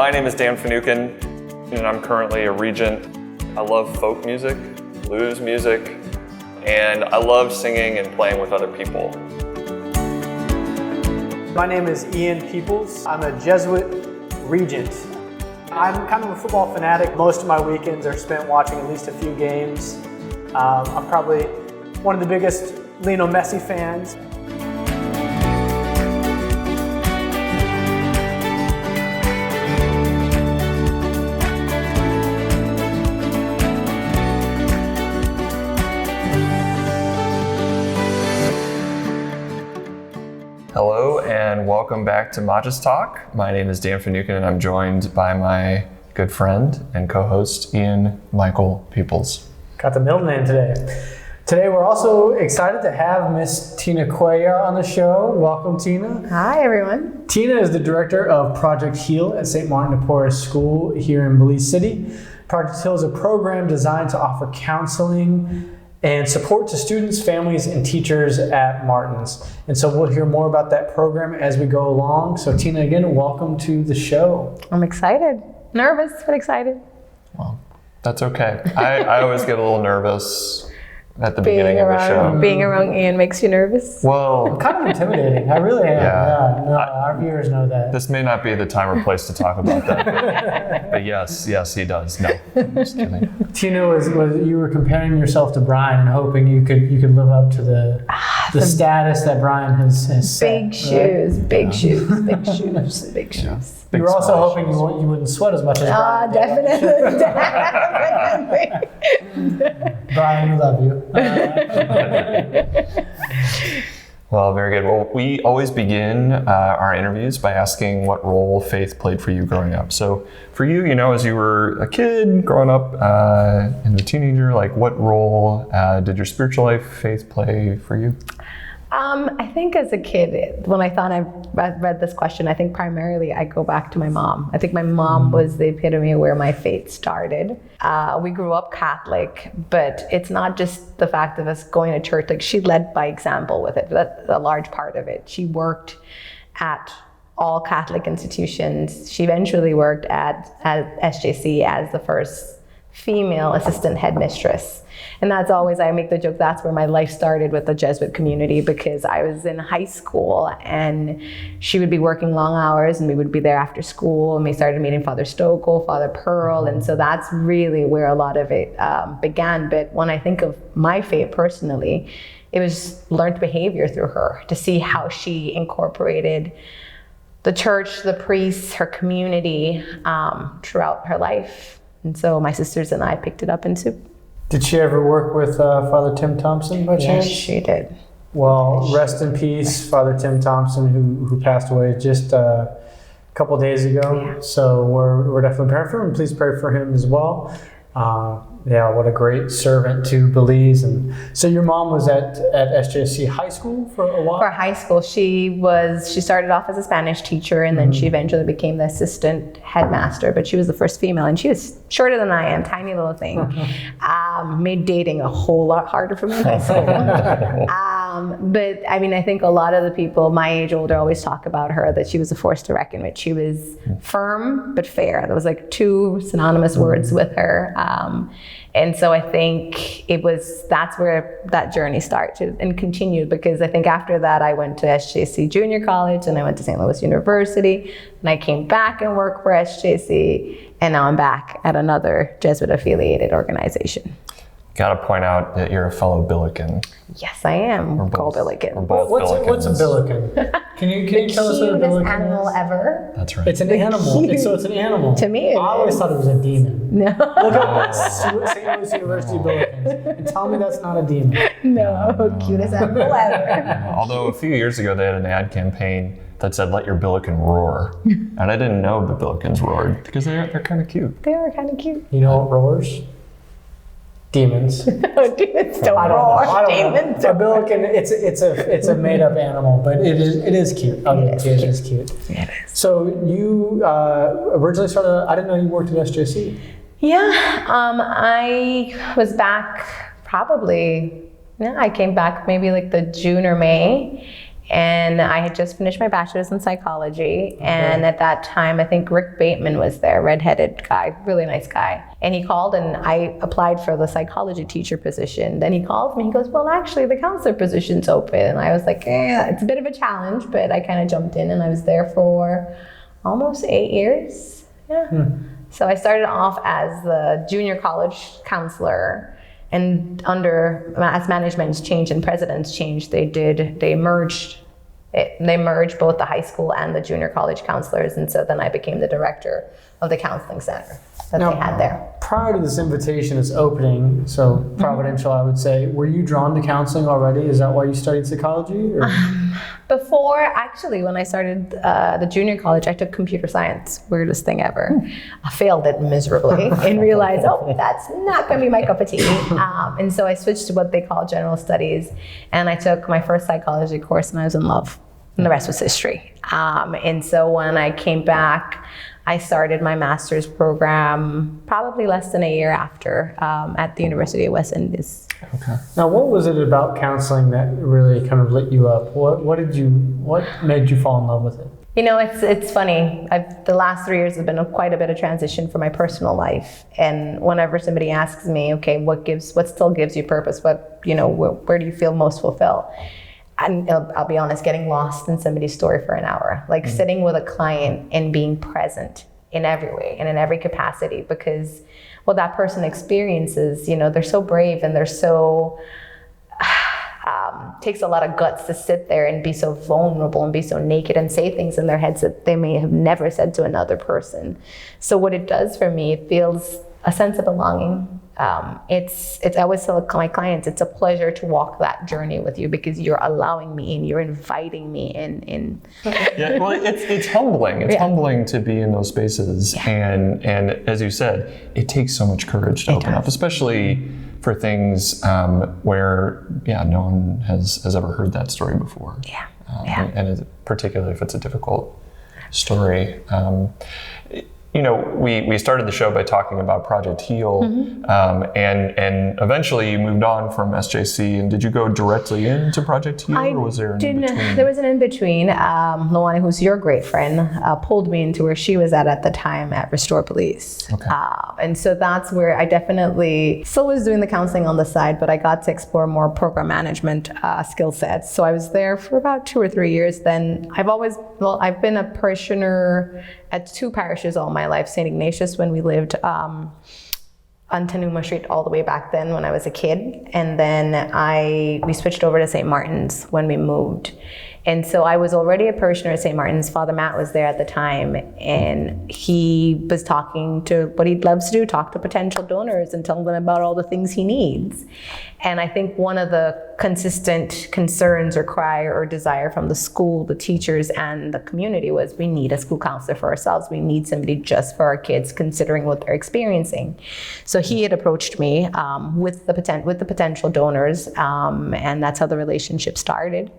My name is Dan Finucane, and I'm currently a regent. I love folk music, blues music, and I love singing and playing with other people. My name is Ian Peoples. I'm a Jesuit regent. I'm kind of a football fanatic. Most of my weekends are spent watching at least a few games. I'm probably one of the biggest Lionel Messi fans. Hello and welcome back to MagisTalk. My name is Dan Finucane and I'm joined by my good friend and co-host Ian Michael Peoples. Got the middle name today. Today we're also excited to have Miss Tina Cuellar on the show. Welcome, Tina. Hi, everyone. Tina is the director of Project HEAL at St. Martin de Porres School here in Belize City. Project HEAL is a program designed to offer counseling and support to students, families, and teachers at Martin's. And so we'll hear more about that program as we go along. So Tina, again, welcome to the show. I'm excited. Nervous, but excited. Well, that's okay. I always get a little nervous at the beginning of the show. Being around Ian makes you nervous? Well, Kind of intimidating. I really am. Yeah, no, our viewers know that. this may not be the time or place to talk about that. But yes, he does. No, just kidding. Tina, was you were comparing yourself to Brian and hoping you could live up to the status that Brian has set. Big shoes, right? big shoes, big shoes, big Yeah. shoes. Big You were also smile hoping shows. you wouldn't sweat as much as Brian. Definitely, definitely. Brian, we love you. Well, very good. Well, we always begin our interviews by asking what role faith played for you growing up. So for you, as you were a kid growing up and a teenager, like what role did your spiritual life, faith play for you? I think as a kid, when I read this question, I think primarily I go back to my mom. I think my mom was the epitome of where my faith started. We grew up Catholic, but it's not just the fact of us going to church. Like, she led by example with it. That's a large part of it. She worked at all Catholic institutions. She eventually worked at SJC as the first female assistant headmistress. And that's always, I make the joke, that's where my life started with the Jesuit community, because I was in high school and she would be working long hours and we would be there after school, and we started meeting Father Stokel, Father Pearl. And so that's really where a lot of it began. But when I think of my faith personally, it was learned behavior through her, to see how she incorporated the church, the priests, her community throughout her life. And so my sisters and I picked it up into. Did she ever work with Father Tim Thompson by chance? Yes, she did. Well, rest in peace, Father Tim Thompson, who passed away just a couple days ago. Yeah. So we're definitely praying for him. Please pray for him as well. What a great servant to Belize. And so your mom was at SJC High School for a while? For high school, she started off as a Spanish teacher, and then she eventually became the assistant headmaster, but she was the first female, and she was shorter than I am, tiny little thing. Made dating a whole lot harder for me in high school. But I mean, I think a lot of the people my age older always talk about her, that she was a force to reckon with. She was firm but fair. There was like two synonymous words with her. And so I think that's where that journey started and continued, because I think after that I went to SJC Junior College and I went to St. Louis University, and I came back and worked for SJC, and now I'm back at another Jesuit affiliated organization. Got to point out that you're a fellow Billiken. Yes, I am. We're Called both- Billiken. we're both What's a Billikens. billiken? Can you tell us what a Cutest billiken animal is? ever. That's right. It's an animal. So it's an animal. To me, it I always is. thought it was a demon. No, Look up St. Louis University Billikens and tell me that's not a demon. no, cutest animal ever. Although a few years ago they had an ad campaign that said, "Let your Billiken roar." And I didn't know the Billikens roared because they're kind of cute. They were kind of cute. You know what roars? Demons. Demons don't I don't roar. know. Demons A don't billiken, it's a made up animal, but it is cute. It is cute. It is. So you originally started. I didn't know you worked at SJC. Yeah, I was back probably, I came back maybe like the June or May, And I had just finished my bachelor's in psychology. And at that time, I think Rick Bateman was there, redheaded guy, really nice guy. And he called and I applied for the psychology teacher position. Then he called me, he goes, well, actually the counselor position's open. And I was like, it's a bit of a challenge, but I kind of jumped in and I was there for almost 8 years. Yeah. So I started off as the junior college counselor. And as management's changed and presidents changed, they merged both the high school and the junior college counselors. And so then I became the director of the counseling center that they had there. Prior to this invitation, this opening, so providential, I would say, were you drawn to counseling already? Is that why you studied psychology? Or? Before, actually, when I started the junior college, I took computer science. Weirdest thing ever. I failed it miserably and realized, that's not going to be my cup of tea. And so I switched to what they call general studies. And I took my first psychology course and I was in love. And the rest was history. And so when I came back, I started my master's program probably less than a year after at the University of West Indies. Okay. Now, what was it about counseling that really kind of lit you up? What made you fall in love with it? You know, it's funny. The last 3 years have been quite a bit of transition for my personal life. And whenever somebody asks me, okay, what still gives you purpose? Where do you feel most fulfilled? And I'll be honest, getting lost in somebody's story for an hour, like sitting with a client and being present in every way and in every capacity, because what that person experiences, they're so brave and they're so, takes a lot of guts to sit there and be so vulnerable and be so naked and say things in their heads that they may have never said to another person. So what it does for me, it feels a sense of belonging. I always tell my clients, it's a pleasure to walk that journey with you because you're allowing me in, you're inviting me in. Yeah, well, it's humbling. It's humbling to be in those spaces. Yeah. And as you said, it takes so much courage to open up, especially for things where, no one has ever heard that story before. Yeah. And particularly if it's a difficult story. We started the show by talking about Project Heal, and eventually you moved on from SJC. And did you go directly into Project Heal, or was there an in-between? There was an in-between. Luana, who's your great friend, pulled me into where she was at the time at Restore Police. Okay. And so that's where I definitely still was doing the counseling on the side, but I got to explore more program management skill sets. So I was there for about 2 or 3 years. Then I've been a parishioner at 2 parishes all my life. St. Ignatius, when we lived on Tanuma Street all the way back then when I was a kid. And then we switched over to St. Martin's when we moved. And so I was already a parishioner at St. Martin's. Father Matt was there at the time, and he was talking to what he loves to do, talk to potential donors and tell them about all the things he needs. And I think one of the consistent concerns or cry or desire from the school, the teachers, and the community was, we need a school counselor for ourselves. We need somebody just for our kids, considering what they're experiencing. So he had approached me with the potential donors, and that's how the relationship started.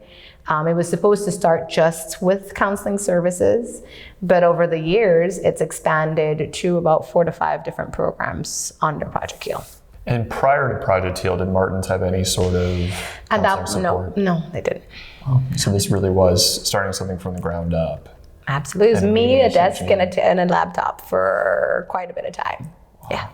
It was supposed to start just with counseling services, but over the years, it's expanded to about 4 to 5 different programs under Project Heal. And prior to Project Heal, did Martins have any sort of counseling support? No, they didn't. Oh, so this really was starting something from the ground up. Absolutely. It was me, a desk, and a laptop for quite a bit of time. Wow. Yeah.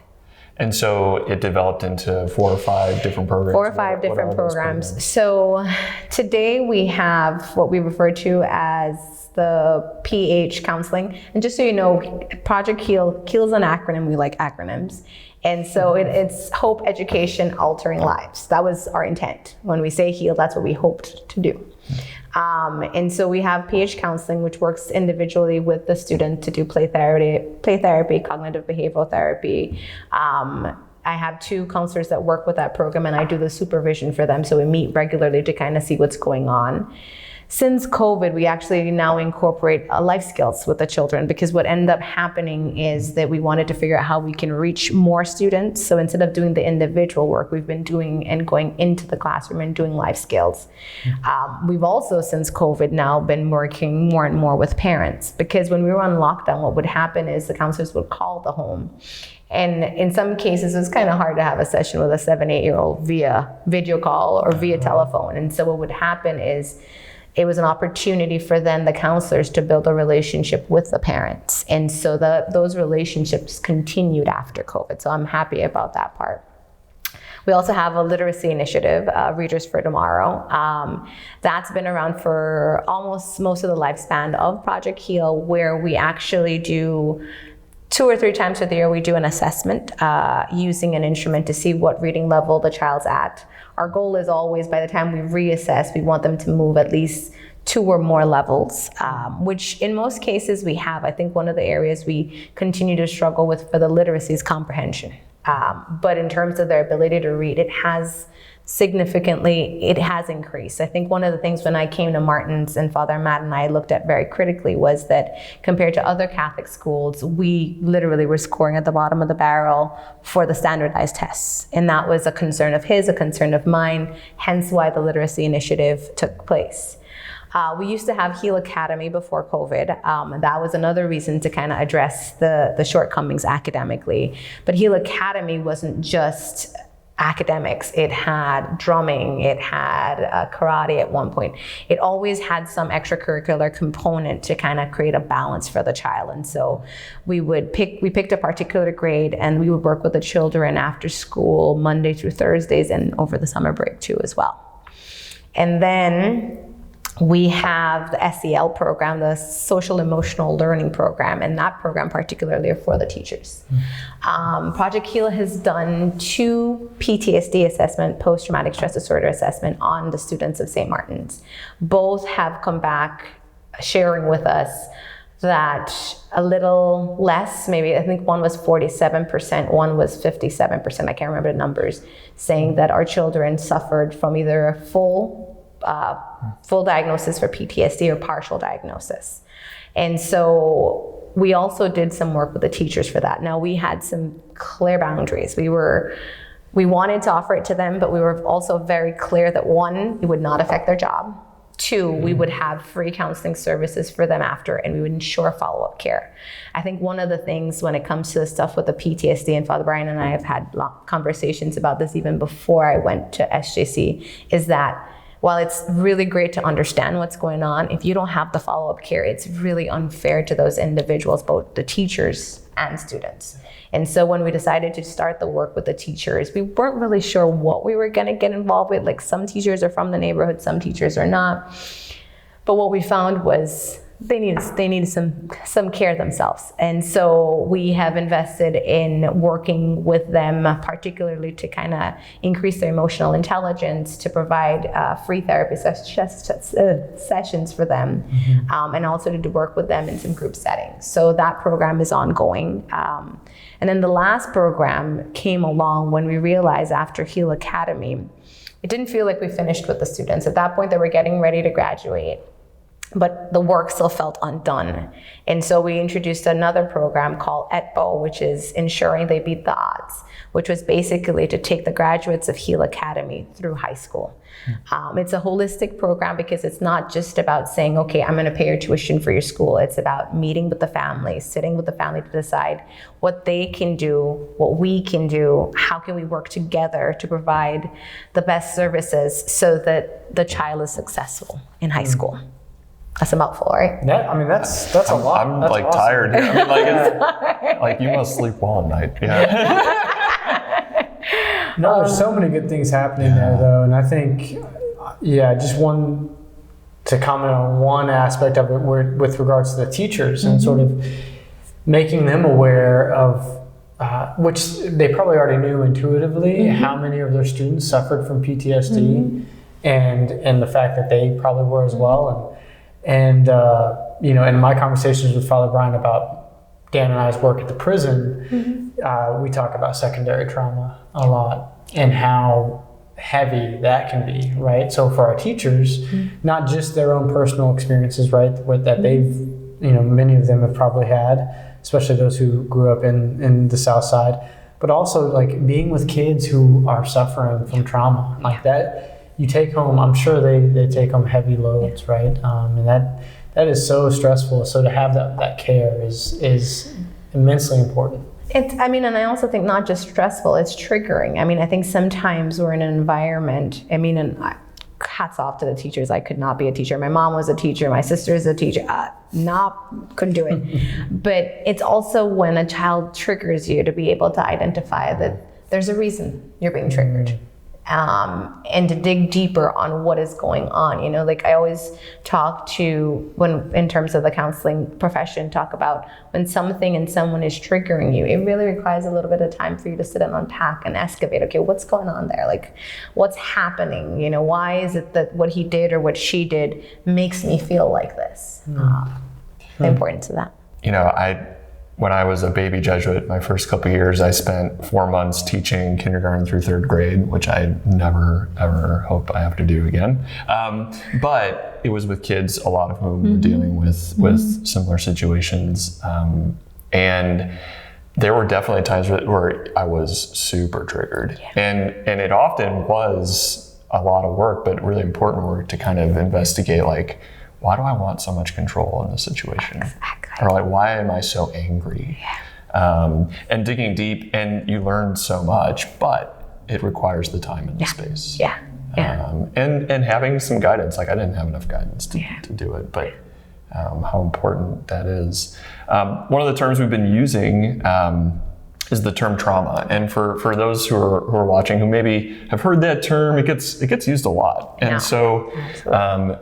And so it developed into 4 or 5 different programs? 4 or 5 different programs. So today we have what we refer to as the PH counseling. And just so you know, Project Heal is an acronym. We like acronyms. And so it's Hope, Education, Altering Lives. That was our intent. When we say heal, that's what we hoped to do. And so we have PH counseling, which works individually with the student to do play therapy, cognitive behavioral therapy. I have 2 counselors that work with that program, and I do the supervision for them. So we meet regularly to kind of see what's going on. Since COVID, we actually now incorporate life skills with the children, because what ended up happening is that we wanted to figure out how we can reach more students. So instead of doing the individual work, we've been doing and going into the classroom and doing life skills. We've also, since COVID, now been working more and more with parents, because when we were on lockdown, what would happen is the counselors would call the home. And in some cases, it was kind of hard to have a session with a 7, 8-year-old via video call or via telephone. And so what would happen is, it was an opportunity for then the counselors to build a relationship with the parents. And so those relationships continued after COVID. So I'm happy about that part. We also have a literacy initiative, Readers for Tomorrow. That's been around for almost most of the lifespan of Project HEAL, where we actually do 2 or 3 times a year, we do an assessment using an instrument to see what reading level the child's at. Our goal is always, by the time we reassess, we want them to move at least 2 or more levels, which in most cases we have. I think one of the areas we continue to struggle with for the literacy is comprehension. But in terms of their ability to read, it has increased. I think one of the things when I came to Martin's and Father Matt and I looked at very critically was that compared to other Catholic schools, we literally were scoring at the bottom of the barrel for the standardized tests. And that was a concern of his, a concern of mine, hence why the literacy initiative took place. We used to have HEAL Academy before COVID. That was another reason to kind of address the shortcomings academically. But HEAL Academy wasn't just academics. It had drumming, it had karate at one point. It always had some extracurricular component to kind of create a balance for the child. And so we picked a particular grade and we would work with the children after school, Monday through Thursdays, and over the summer break too as well. And then we have the SEL program, the Social Emotional Learning Program, and that program particularly are for the teachers. Project HEAL has done 2 PTSD assessment, post-traumatic stress disorder assessment, on the students of St. Martin's. Both have come back sharing with us that a little less, maybe I think one was 47%, one was 57%, I can't remember the numbers, saying that our children suffered from either a full diagnosis for PTSD or partial diagnosis. And so we also did some work with the teachers for that. Now we had some clear boundaries. We wanted to offer it to them, but we were also very clear that 1, it would not affect their job. 2, we would have free counseling services for them after, and we would ensure follow-up care. I think one of the things when it comes to the stuff with the PTSD, and Father Brian and I have had conversations about this even before I went to SJC, is that while it's really great to understand what's going on, if you don't have the follow-up care, it's really unfair to those individuals, both the teachers and students. And so when we decided to start the work with the teachers, we weren't really sure what we were gonna get involved with. Like, some teachers are from the neighborhood, some teachers are not. But what we found was they needed some care themselves. And so we have invested in working with them, particularly to kind of increase their emotional intelligence, to provide free therapy sessions for them, and also to work with them in some group settings. So that program is ongoing. And then the last program came along when we realized after HEAL Academy, it didn't feel like we finished with the students. At that point, they were getting ready to graduate, but the work still felt undone. And so we introduced another program called ETBO, which is Ensuring They Beat the Odds, which was basically to take the graduates of HEAL Academy through high school. It's a holistic program because it's not just about saying, okay, I'm gonna pay your tuition for your school. It's about meeting with the family, sitting with the family to decide what they can do, what we can do, how can we work together to provide the best services so that the child is successful in high school. That's a mouthful, right? Yeah, I mean, that's a lot. I'm That's like awesome. tired here. I mean, like, it's, like, you must sleep well at night. Yeah. No, there's so many good things happening there, though. And I think, just one to comment on one aspect of it with regards to the teachers and sort of making them aware of, which they probably already knew intuitively, how many of their students suffered from PTSD and the fact that they probably were as well. And you know, in my conversations with Father Brian about Dan and I's work at the prison, we talk about secondary trauma a lot and how heavy that can be, right? So for our teachers, not just their own personal experiences, right, that they've, you know, many of them have probably had, especially those who grew up in the South Side, but also like being with kids who are suffering from trauma like that. You take home, I'm sure they take home heavy loads, right? And that is so stressful. So to have that care is immensely important. And I also think not just stressful, it's triggering. I mean, I think sometimes we're in an environment, and hats off to the teachers. I could not be a teacher. My mom was a teacher. My sister is a teacher. Couldn't do it. But it's also when a child triggers you to be able to identify that there's a reason you're being triggered. And to dig deeper on what is going on. You know, like I always talk to, when in terms of the counseling profession, talk about when something and someone is triggering you, it really requires a little bit of time for you to sit and unpack and excavate. Okay, what's going on there? Like, what's happening? You know, why is it that what he did or what she did makes me feel like this? The importance of that. You know, when I was a baby Jesuit, my first couple of years, I spent 4 months teaching kindergarten through 3rd grade, which I never, ever hope I have to do again. But it was with kids, a lot of whom were dealing with similar situations. And there were definitely times where I was super triggered. And it often was a lot of work, but really important work to kind of investigate, like, why do I want so much control in this situation? Exactly. Or like, why am I so angry? And digging deep, and you learn so much, but it requires the time and the space. And having some guidance. Like, I didn't have enough guidance to do it, but how important that is. One of the terms we've been using is the term trauma. And for those who are watching who maybe have heard that term, it gets used a lot. And so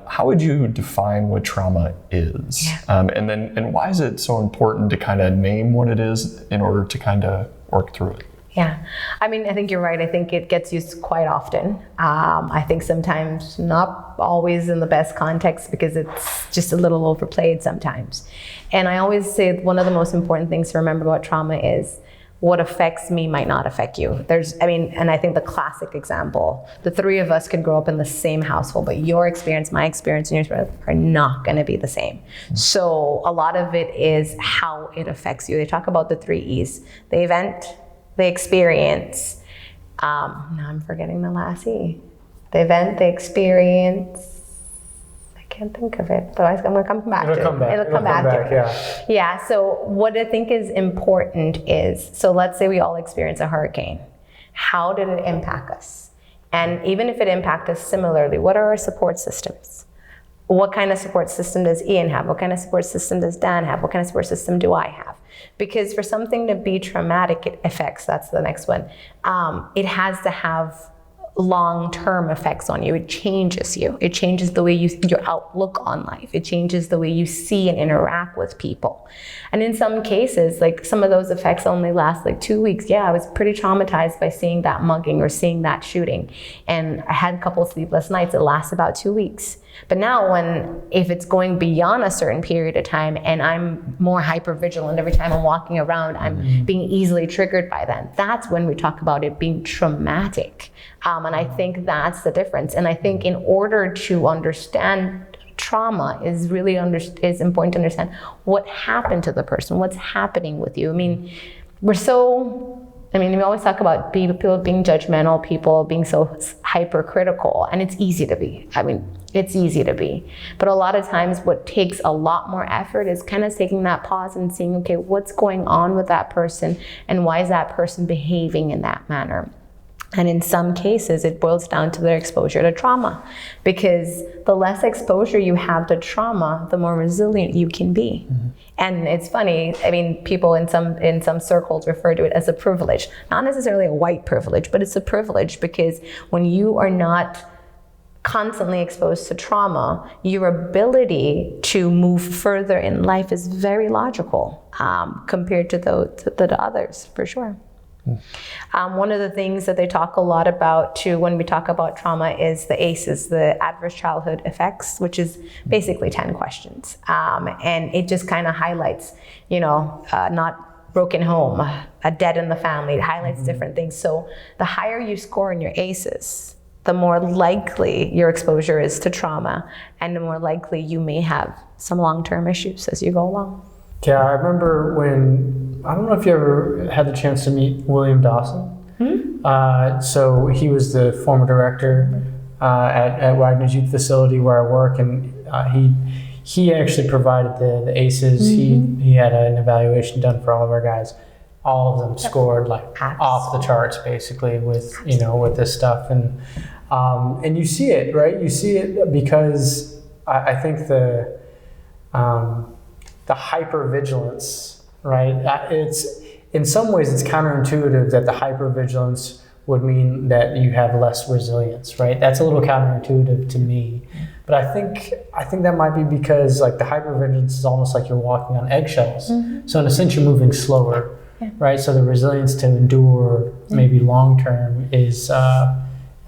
how would you define what trauma is? And why is it so important to kind of name what it is in order to kind of work through it? Yeah, I mean, I think you're right. I think it gets used quite often. I think sometimes not always in the best context because it's just a little overplayed sometimes. And I always say one of the most important things to remember about trauma is what affects me might not affect you. And I think the classic example, the three of us could grow up in the same household, but your experience, my experience, and your experience are not gonna be the same. So a lot of it is how it affects you. They talk about the 3 E's: the event, the experience, now I'm forgetting the last E. The event, the experience, I can't think of it, but I'm going to come back to it. It'll come back. Yeah, so what I think is important is, so let's say we all experience a hurricane. How did it impact us? And even if it impacted us similarly, what are our support systems? What kind of support system does Ian have? What kind of support system does Dan have? What kind of support system do I have? Because for something to be traumatic, it affects, that's the next one. It has to have long-term effects on you. It changes you. It changes the way your outlook on life. It changes the way you see and interact with people. And in some cases, like some of those effects only last like 2 weeks. Yeah, I was pretty traumatized by seeing that mugging or seeing that shooting. And I had a couple of sleepless nights. It lasts about 2 weeks. But now if it's going beyond a certain period of time and I'm more hyper vigilant every time I'm walking around, I'm being easily triggered by that. That's when we talk about it being traumatic. And I think that's the difference. And I think in order to understand trauma is really is important to understand what happened to the person, what's happening with you. I mean, we always talk about people being judgmental, people being so hypercritical, and it's easy to be. It's easy to be. But a lot of times what takes a lot more effort is kind of taking that pause and seeing, okay, what's going on with that person and why is that person behaving in that manner? And in some cases, it boils down to their exposure to trauma, because the less exposure you have to trauma, the more resilient you can be. And it's funny, people in some circles refer to it as a privilege. Not necessarily a white privilege, but it's a privilege because when you are not constantly exposed to trauma, your ability to move further in life is very logical compared to the others, for sure. One of the things that they talk a lot about too when we talk about trauma is the ACEs, the Adverse Childhood Effects, which is basically 10 questions. And it just kind of highlights, not broken home, a death in the family. It highlights different things. So the higher you score in your ACEs, the more likely your exposure is to trauma, and the more likely you may have some long-term issues as you go along. Yeah, I remember I don't know if you ever had the chance to meet William Dawson. So he was the former director at Wagner's Youth Facility where I work, and he actually provided the ACEs. He had an evaluation done for all of our guys. All of them scored like off the charts, basically, with with this stuff. And And you see it, right? You see it because I think the hypervigilance, right? It's in some ways it's counterintuitive that the hypervigilance would mean that you have less resilience, right? That's a little counterintuitive to me. But I think that might be because like the hypervigilance is almost like you're walking on eggshells. So in a sense, you're moving slower, right? So the resilience to endure maybe long term is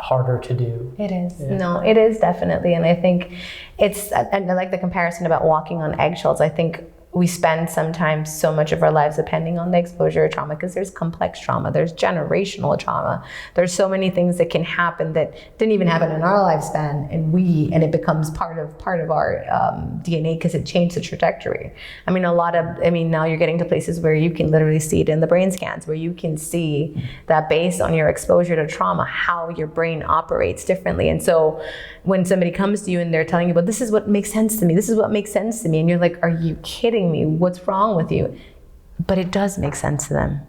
harder to do. It is. Yeah. No, it is definitely. And I think and I like the comparison about walking on eggshells. I think we spend sometimes so much of our lives depending on the exposure to trauma because there's complex trauma, there's generational trauma, there's so many things that can happen that didn't even happen in our lifespan, and it becomes part of our DNA because it changed the trajectory. I mean, now you're getting to places where you can literally see it in the brain scans, where you can see that based on your exposure to trauma, how your brain operates differently. And so when somebody comes to you and they're telling you, well, this is what makes sense to me, this is what makes sense to me, and you're like, are you kidding me? What's wrong with you? But it does make sense to them.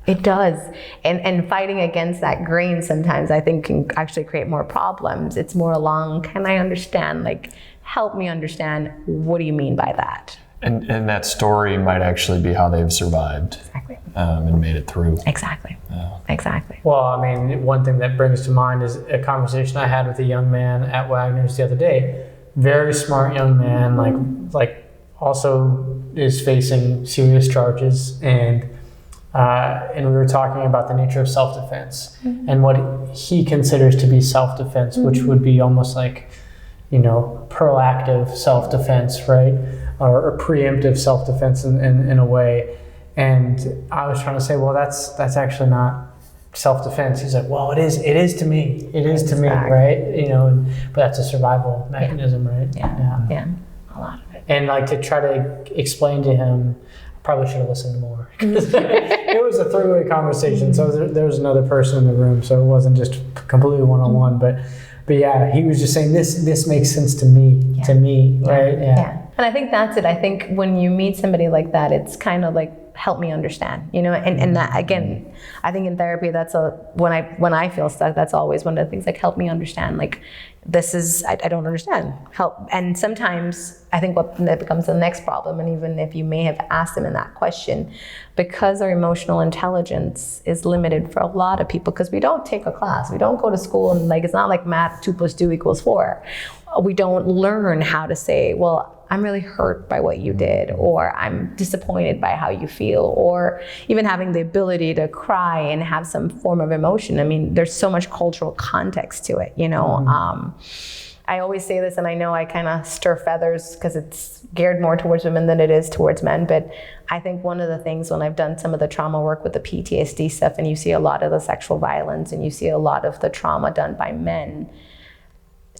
It does. And fighting against that grain sometimes I think can actually create more problems. It's more along, can I understand? Like, help me understand, what do you mean by that? And that story might actually be how they've survived. Exactly. And made it through. Exactly. Yeah. Exactly. Well, I mean, one thing that brings to mind is a conversation I had with a young man at Wagner's the other day. Very smart young man, like also is facing serious charges, and we were talking about the nature of self-defense and what he considers to be self-defense, which would be almost like, proactive self-defense, right? Or preemptive self-defense in a way. And I was trying to say, well, that's actually not self-defense. He's like, well, it is to me. It is to me, right? But that's a survival mechanism, right? Yeah. A lot of it. And like to try to explain to him, I probably should have listened more. It was a three-way conversation. So there was another person in the room. So it wasn't just completely one-on-one, but yeah, he was just saying this makes sense to me, right? Yeah. And I think that's it. I think when you meet somebody like that, it's kind of like, help me understand, and that, again, I think in therapy, that's when I feel stuck, that's always one of the things, like, help me understand, like, this is, I don't understand, help. And sometimes I think that becomes the next problem, and even if you may have asked them in that question, because our emotional intelligence is limited for a lot of people, because we don't take a class, we don't go to school, and it's not like math 2 + 2 = 4. We don't learn how to say, well, I'm really hurt by what you did, or I'm disappointed by how you feel, or even having the ability to cry and have some form of emotion. I mean, there's so much cultural context to it, I always say this, and I know I kind of stir feathers because it's geared more towards women than it is towards men, but I think one of the things when I've done some of the trauma work with the PTSD stuff, and you see a lot of the sexual violence, and you see a lot of the trauma done by men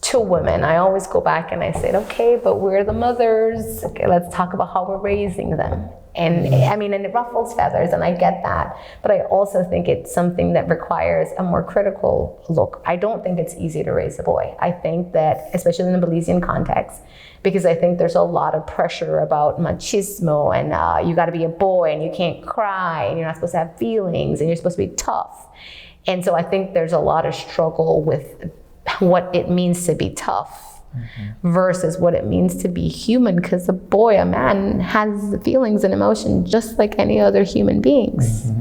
to women, I always go back and I say, okay, but we're the mothers. Okay, let's talk about how we're raising them. And I mean, and it ruffles feathers, and I get that. But I also think it's something that requires a more critical look. I don't think it's easy to raise a boy. I think that, especially in the Belizean context, because I think there's a lot of pressure about machismo, and you got to be a boy, and you can't cry, and you're not supposed to have feelings, and you're supposed to be tough. And so I think there's a lot of struggle with what it means to be tough versus what it means to be human, because a man has feelings and emotion just like any other human beings.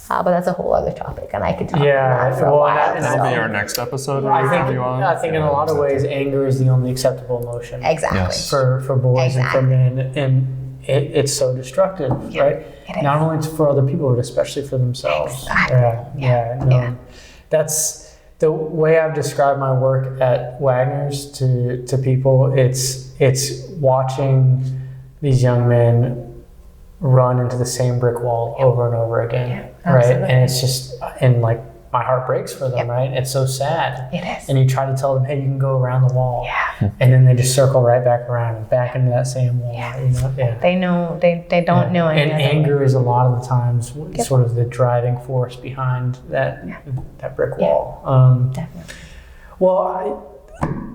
But that's a whole other topic, and I could talk about that for a while. That'll be our next episode. I think in a lot of ways, anger is the only acceptable emotion. Exactly. Yes. For boys and for men, and it's so destructive, right? Not only for other people, but especially for themselves. Exactly. That's the way I've described my work at Wagner's to people. It's watching these young men run into the same brick wall over and over again, right? And it's just, and like my heart breaks for them, right? It's so sad. It is. And you try to tell them, hey, you can go around the wall, and then they just circle right back around and back into that same wall. They know they don't know any and other anger way. is a lot of the times sort of the driving force behind that brick wall. Definitely. Well,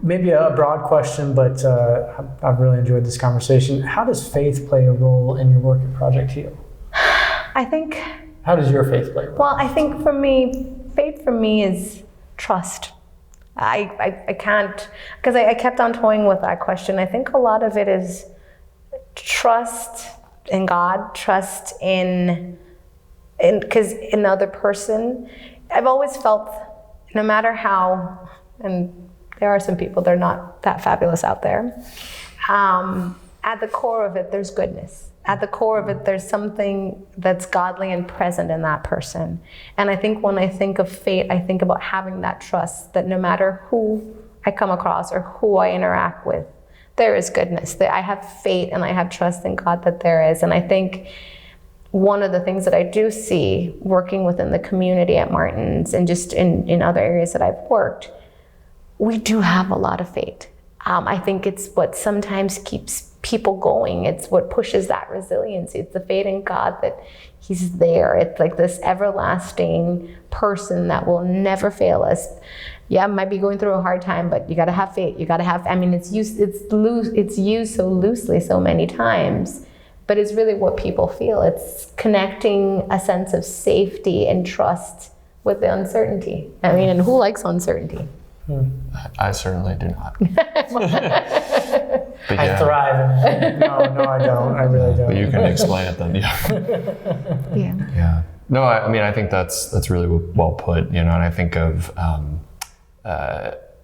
maybe a broad question, but I've really enjoyed this conversation. How does faith play a role in your work at Project Heal? I think. How does your faith play a role? Well, I think for me, faith for me is trust. I can't, because I kept on toying with that question. I think a lot of it is trust in God, trust in another person. I've always felt, no matter how, and there are some people that are not that fabulous out there, at the core of it, there's goodness. At the core of it, there's something that's godly and present in that person. And I think when I think of fate, I think about having that trust that no matter who I come across or who I interact with, there is goodness. That I have faith and I have trust in God that there is. And I think one of the things that I do see working within the community at Martin's and just in other areas that I've worked, we do have a lot of faith. I think it's what sometimes keeps people going. It's what pushes that resiliency. It's the faith in God that He's there. It's like this everlasting person that will never fail us. Yeah, might be going through a hard time, but you got to have faith. You got to have. I mean, it's used so loosely so many times, but it's really what people feel. It's connecting a sense of safety and trust with the uncertainty. I mean, and who likes uncertainty? I certainly do not. I thrive in it. No, I don't. I really don't. But you can explain it then, Yeah. No, I mean, I think that's really well put, and I think of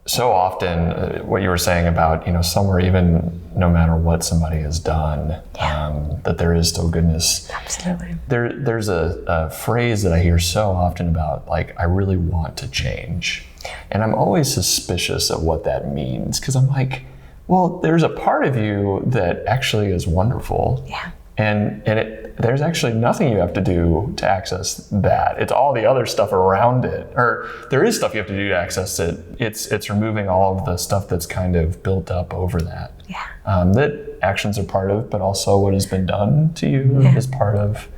so often what you were saying about, somewhere even no matter what somebody has done, that there is still goodness. Absolutely. There's a phrase that I hear so often about, like, I really want to change. And I'm always suspicious of what that means, because I'm like, well, there's a part of you that actually is wonderful. Yeah. And there's actually nothing you have to do to access that. It's all the other stuff around it. Or there is stuff you have to do to access it. It's removing all of the stuff that's kind of built up over that. Yeah. That actions are part of, but also what has been done to you is part of.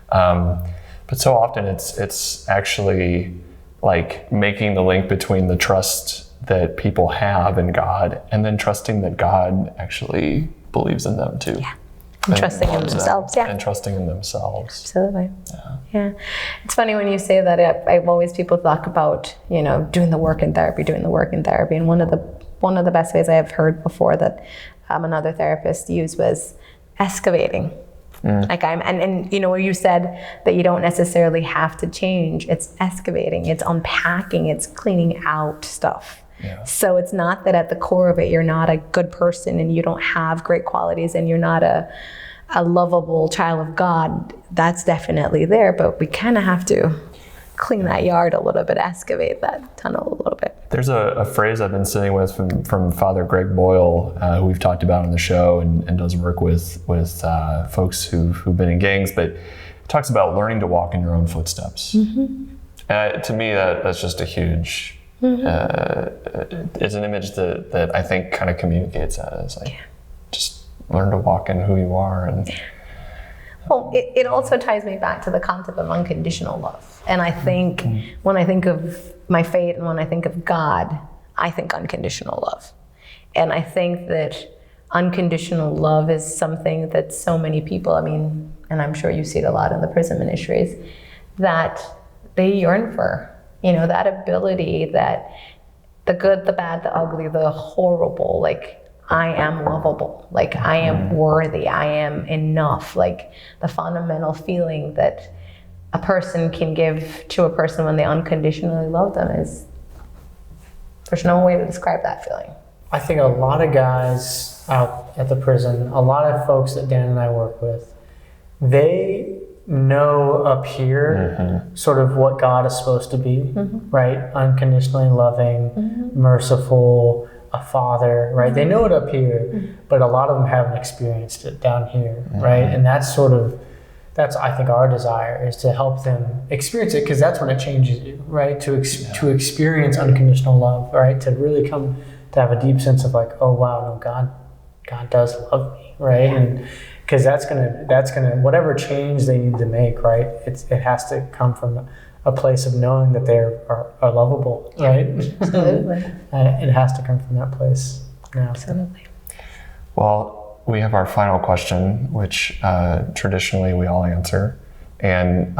But so often it's actually like making the link between the trust that people have in God and then trusting that God actually believes in them too. Yeah. And trusting in themselves, And trusting in themselves. Absolutely. Yeah. It's funny when you say that. I've always, people talk about, doing the work in therapy. And one of the best ways I have heard before that another therapist used was excavating. Like and where you said that you don't necessarily have to change. It's excavating, it's unpacking, it's cleaning out stuff. Yeah. So it's not that at the core of it, you're not a good person and you don't have great qualities and you're not a lovable child of God. That's definitely there, but we kind of have to clean that yard a little bit, excavate that tunnel a little bit. There's a phrase I've been sitting with from Father Greg Boyle, who we've talked about on the show and does work with folks who've been in gangs, but talks about learning to walk in your own footsteps. To me, that's just a huge, it's an image that I think kind of communicates that. It's like, just learn to walk in who you are. And well, it also ties me back to the concept of unconditional love. And I think when I think of my faith and when I think of God, I think unconditional love. And I think that unconditional love is something that so many people, and I'm sure you see it a lot in the prison ministries, that they yearn for. That ability, that the good, the bad, the ugly, the horrible, like, I am lovable, like I am worthy, I am enough, like the fundamental feeling that a person can give to a person when they unconditionally love them there's no way to describe that feeling. I think a lot of guys out at the prison, a lot of folks that Dan and I work with, they know up here sort of what God is supposed to be, right? Unconditionally loving, merciful, a father, right? They know it up here, but a lot of them haven't experienced it down here, right? And that's I think our desire is to help them experience it, because that's when it changes you, right? To experience unconditional love, right? To really come to have a deep sense of like, oh wow, no, God does love me, right? And because that's gonna whatever change they need to make, right? It has to come from a place of knowing that they are lovable, right? Absolutely. It has to come from that place. Yeah. Absolutely. Well, we have our final question, which traditionally we all answer. And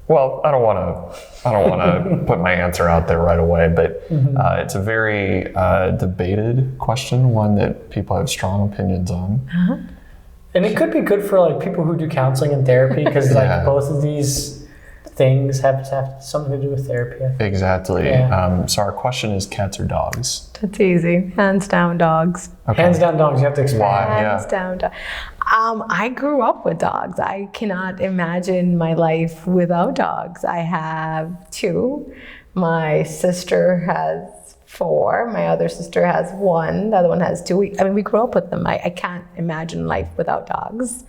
Well, I don't want to put my answer out there right away, but it's a very debated question, one that people have strong opinions on. And it could be good for like people who do counseling and therapy, because like both of these things have something to do with therapy. Exactly. Yeah. So our question is cats or dogs? That's easy. Hands down, dogs. Okay. Hands down dogs, you have to explain. Why? Hands down, dogs. I grew up with dogs. I cannot imagine my life without dogs. I have 2. My sister has 4. My other sister has 1. The other one has 2. We grew up with them. I can't imagine life without dogs.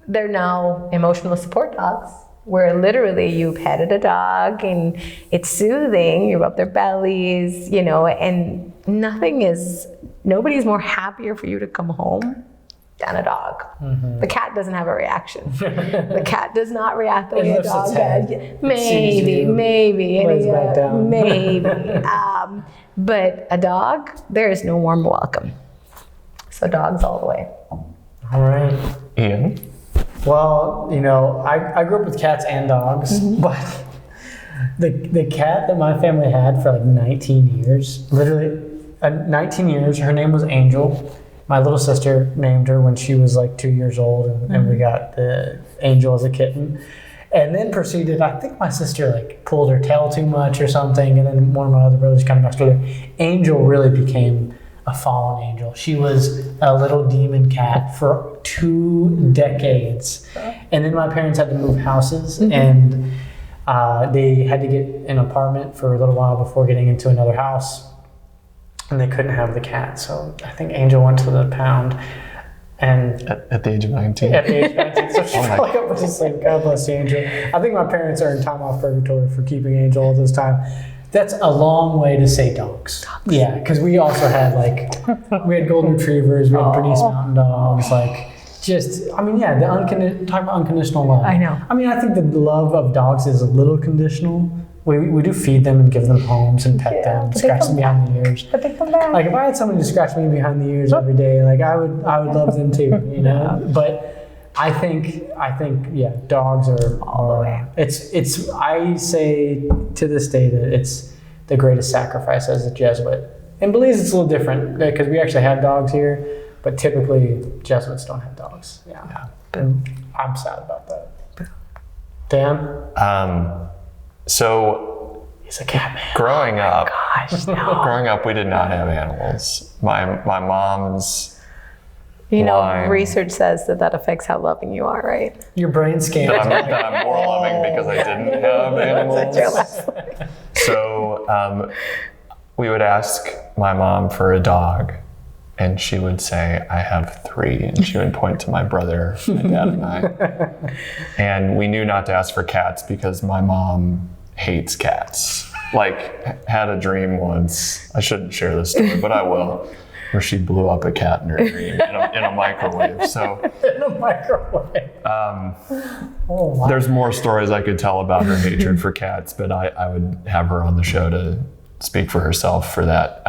They're now emotional support dogs, where literally you petted a dog and it's soothing, you rub their bellies, and nobody's more happier for you to come home than a dog. The cat doesn't have a reaction. The cat does not react the way a dog does. Maybe. But a dog, there is no warm welcome. So dogs all the way. All right. Ian? Well, I grew up with cats and dogs, but the cat that my family had for like 19 years, literally 19 years, her name was Angel. My little sister named her when she was like 2 years old, and we got the Angel as a kitten. And then proceeded, I think my sister like pulled her tail too much or something, and then one of my other brothers kind of messed with her. Angel really became a fallen angel. She was a little demon cat for 2 decades. And then my parents had to move houses, and they had to get an apartment for a little while before getting into another house. And they couldn't have the cat. So I think Angel went to the pound. And at the age of 19? At the age of 19. So she fell up with this like, God bless Angel. I think my parents are in time off purgatory for keeping Angel all this time. That's a long way to say dogs. Yeah, because we also had we had golden retrievers, we had Bernese Mountain Dogs, talk about unconditional love. I know. I think the love of dogs is a little conditional. We do feed them and give them homes and pet them, scratch them behind the ears. But they come back. Like if I had someone to scratch me behind the ears every day, I would love them too, Yeah. But I think dogs are all the way. It's I say to this day that it's the greatest sacrifice as a Jesuit. In Belize it's a little different because we actually have dogs here, but typically Jesuits don't have dogs. Yeah. And I'm sad about that. Dan? So he's a cat man. Growing up, Growing up, we did not have animals. My mom's line, research says that affects how loving you are, right? Your brain scans. that I'm more loving because I didn't have animals. So we would ask my mom for a dog, and she would say, I have 3, and she would point to my brother, my dad, and I. And we knew not to ask for cats because my mom hates cats. Had a dream once, I shouldn't share this story, but I will, where she blew up a cat in her dream in a microwave. So in a microwave. Wow. There's more stories I could tell about her hatred for cats, but I would have her on the show to speak for herself for that.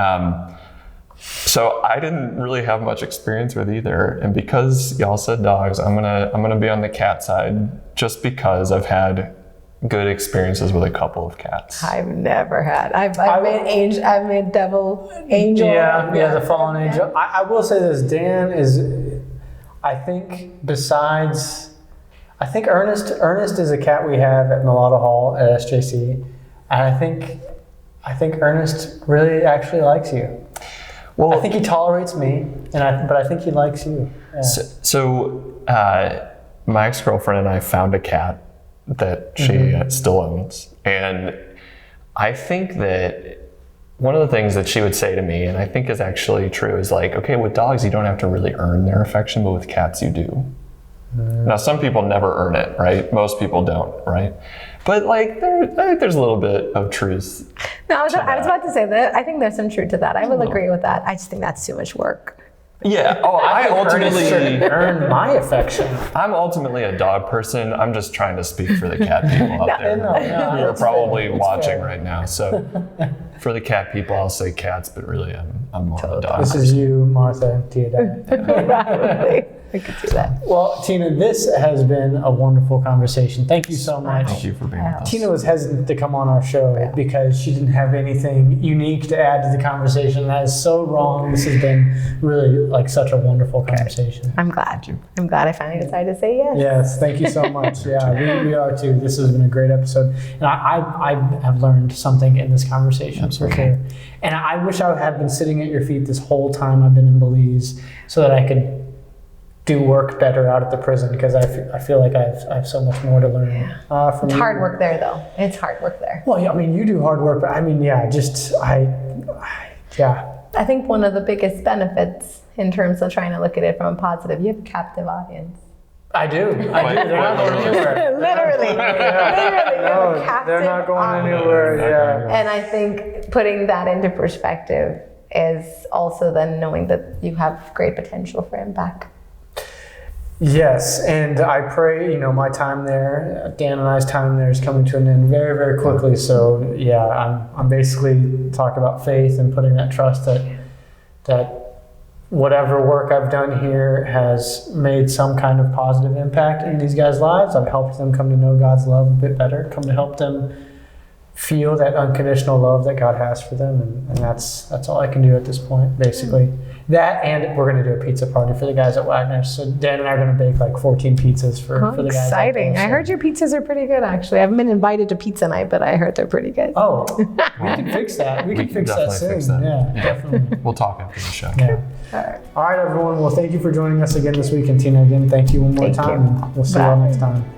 So I didn't really have much experience with either, and because y'all said dogs, I'm gonna be on the cat side, just because I've had good experiences with a couple of cats. I've never had. I've made devil angel. Yeah, the fallen angel. I will say this: Dan is, I think Ernest is a cat we have at Mulatto Hall at SJC, and I think Ernest really actually likes you. Well, I think he tolerates me, but I think he likes you. Yeah. So my ex-girlfriend and I found a cat that she still owns. And I think that one of the things that she would say to me, and I think is actually true, is okay, with dogs, you don't have to really earn their affection, but with cats, you do. Now, some people never earn it, right? Most people don't, right? But I think there's a little bit of truth. No, I was about to say that. I think there's some truth to that. I will agree with that. I just think that's too much work. Yeah. Oh, I ultimately earn my affection. I'm ultimately a dog person. I'm just trying to speak for the cat people out there who are probably watching right now. So for the cat people, I'll say cats, but really I'm more of a dog This person. is you, Martha, Tia. Exactly. We could do that. Well, Tina, this has been a wonderful conversation. Thank you so much. Thank you for being with us. Tina was hesitant to come on our show because she didn't have anything unique to add to the conversation. That is so wrong. This has been really like such a wonderful conversation. I'm glad. I'm glad I finally decided to say yes. Yes, thank you so much. Yeah, we are too. This has been a great episode. And I have learned something in this conversation for sure. And I wish I had been sitting at your feet this whole time I've been in Belize so that I could do work better out at the prison, because I feel like I have so much more to learn from It's you. hard work there, though. It's hard work there. Well, yeah, I mean, you do hard work, but I mean, yeah, I think one of the biggest benefits in terms of trying to look at it from a positive, you have a captive audience. I do. They're not going anywhere. Literally. You have a captive They're not going audience. anywhere. Yeah. And I think putting that into perspective is also then knowing that you have great potential for impact. Yes, and I pray, my time there, Dan and I's time there is coming to an end very, very quickly. So yeah, I'm basically talking about faith and putting that trust that whatever work I've done here has made some kind of positive impact in these guys' lives. I've helped them come to know God's love a bit better, come to help them feel that unconditional love that God has for them, and that's all I can do at this point, basically. That, and we're going to do a pizza party for the guys at Wagner's. So Dan and I are going to bake like 14 pizzas for the guys. Exciting. There, so. I heard your pizzas are pretty good, actually. I haven't been invited to pizza night, but I heard they're pretty good. Oh, we can fix that. We can fix that definitely soon. fix that. Yeah, definitely. We'll talk after the show. Yeah. All right, everyone. Well, thank you for joining us again this week. And Tina, again, thank you one more Thank time. you. And we'll see you all Bye. next time.